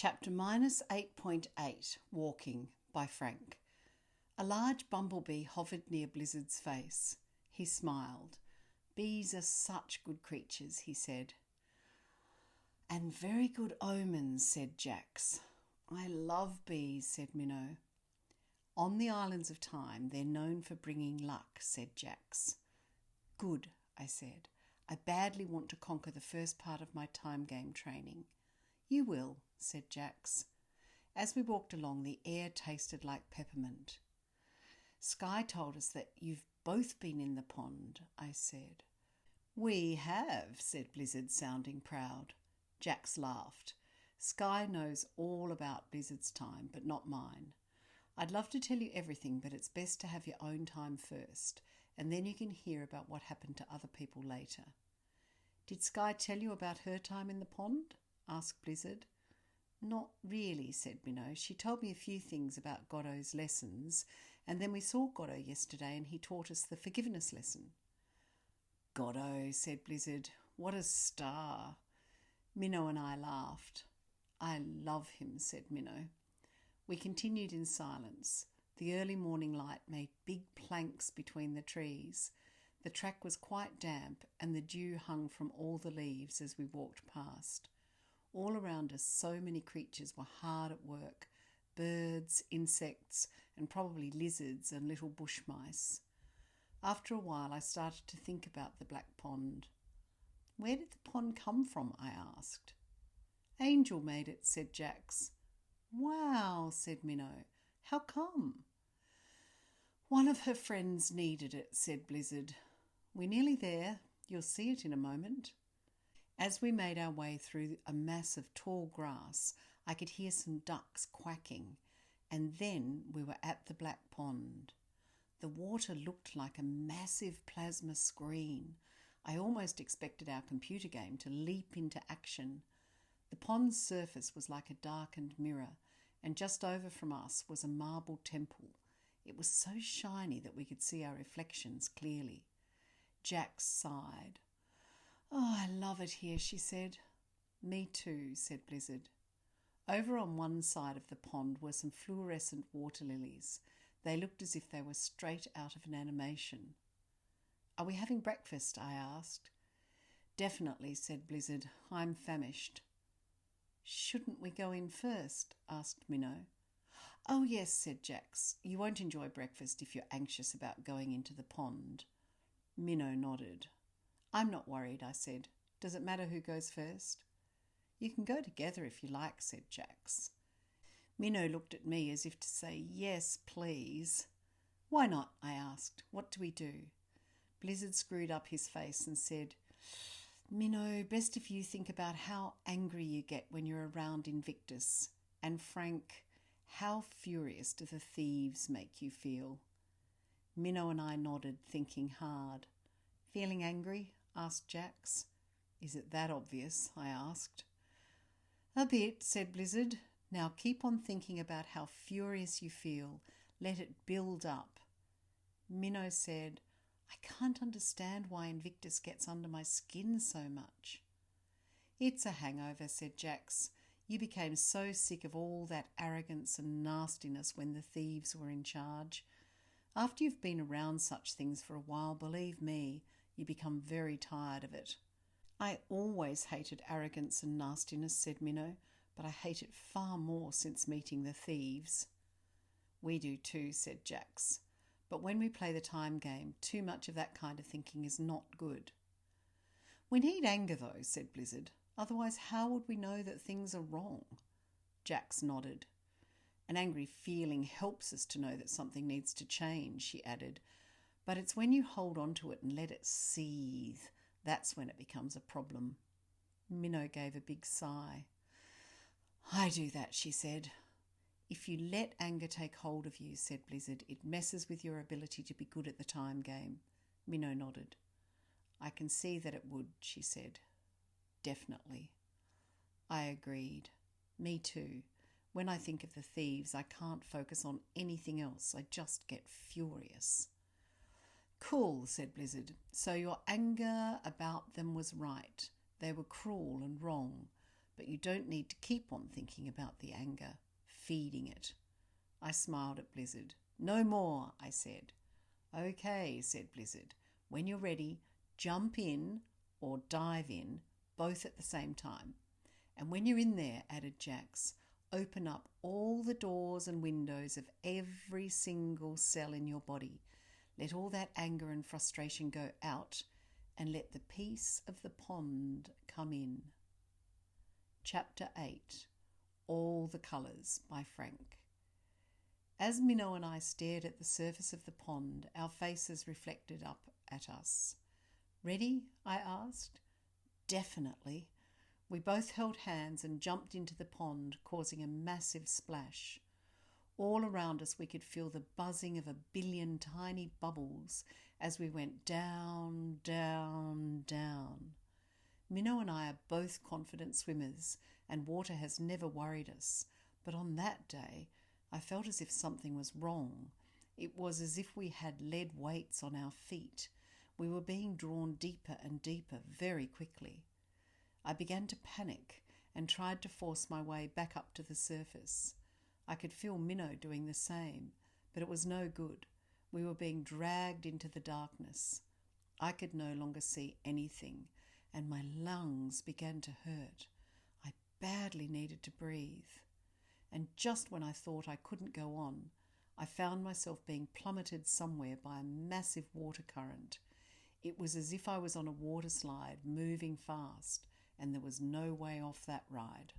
Chapter -8.8 Walking by Frank. A large bumblebee hovered near Blizzard's face. He smiled. Bees are such good creatures, he said. And very good omens, said Jax. I love bees, said Minnow. On the islands of time, they're known for bringing luck, said Jax. Good, I said. I badly want to conquer the first part of my time game training. You will, said Jax. As we walked along, the air tasted like peppermint. Sky told us that you've both been in the pond, I said. We have, said Blizzard, sounding proud. Jax laughed. Sky knows all about Blizzard's time, but not mine. I'd love to tell you everything, but it's best to have your own time first, and then you can hear about what happened to other people later. Did Sky tell you about her time in the pond? Asked Blizzard. Not really, said Minnow. She told me a few things about Goddo's lessons, and then we saw Goddo yesterday and he taught us the forgiveness lesson. Goddo, said Blizzard. What a star. Minnow and I laughed. I love him, said Minnow. We continued in silence. The early morning light made big planks between the trees. The track was quite damp and the dew hung from all the leaves as we walked past. All around us, so many creatures were hard at work. Birds, insects, and probably lizards and little bush mice. After a while, I started to think about the black pond. Where did the pond come from? I asked. Angel made it, said Jax. Wow, said Minnow. How come? One of her friends needed it, said Blizzard. We're nearly there. You'll see it in a moment. As we made our way through a mass of tall grass, I could hear some ducks quacking, and then we were at the black pond. The water looked like a massive plasma screen. I almost expected our computer game to leap into action. The pond's surface was like a darkened mirror, and just over from us was a marble temple. It was so shiny that we could see our reflections clearly. Jax sighed. Oh, I love it here, she said. Me too, said Blizzard. Over on one side of the pond were some fluorescent water lilies. They looked as if they were straight out of an animation. Are we having breakfast? I asked. Definitely, said Blizzard. I'm famished. Shouldn't we go in first? Asked Minnow. Oh, yes, said Jax. You won't enjoy breakfast if you're anxious about going into the pond. Minnow nodded. I'm not worried, I said. Does it matter who goes first? You can go together if you like, said Jax. Minnow looked at me as if to say, yes, please. Why not? I asked. What do we do? Blizzard screwed up his face and said, Minnow, best if you think about how angry you get when you're around Invictus. And Frank, how furious do the thieves make you feel? Minnow and I nodded, thinking hard. Feeling angry? Asked Jax. Is it that obvious? I asked. A bit, said Blizzard. Now keep on thinking about how furious you feel. Let it build up. Minnow said, I can't understand why Invictus gets under my skin so much. It's a hangover, said Jax. You became so sick of all that arrogance and nastiness when the thieves were in charge. After you've been around such things for a while, believe me, you become very tired of it. I always hated arrogance and nastiness, said Minnow, but I hate it far more since meeting the thieves. We do too, said Jax. But when we play the time game, too much of that kind of thinking is not good. We need anger, though, said Blizzard. Otherwise, how would we know that things are wrong? Jax nodded. An angry feeling helps us to know that something needs to change, she added. But it's when you hold on to it and let it seethe, that's when it becomes a problem. Minnow gave a big sigh. I do that, she said. If you let anger take hold of you, said Blizzard, it messes with your ability to be good at the time game. Minnow nodded. I can see that it would, she said. Definitely. I agreed. Me too. When I think of the thieves, I can't focus on anything else. I just get furious. Cool, said Blizzard. So your anger about them was right. They were cruel and wrong. but you don't need to keep on thinking about the anger, feeding it. I smiled at Blizzard. No more, I said. Okay, said Blizzard. When you're ready, jump in or dive in, both at the same time. And when you're in there, added Jax, open up all the doors and windows of every single cell in your body. Let all that anger and frustration go out and let the peace of the pond come in. Chapter 8, All the Colours by Frank. As Minnow and I stared at the surface of the pond, our faces reflected up at us. Ready? I asked. Definitely. We both held hands and jumped into the pond, causing a massive splash. All around us we could feel the buzzing of 1 billion tiny bubbles as we went down, down, down. Minnow and I are both confident swimmers, and water has never worried us. But on that day, I felt as if something was wrong. It was as if we had lead weights on our feet. We were being drawn deeper and deeper very quickly. I began to panic and tried to force my way back up to the surface. I could feel Minnow doing the same, but it was no good. We were being dragged into the darkness. I could no longer see anything, and my lungs began to hurt. I badly needed to breathe. And just when I thought I couldn't go on, I found myself being plummeted somewhere by a massive water current. It was as if I was on a water slide, moving fast, and there was no way off that ride.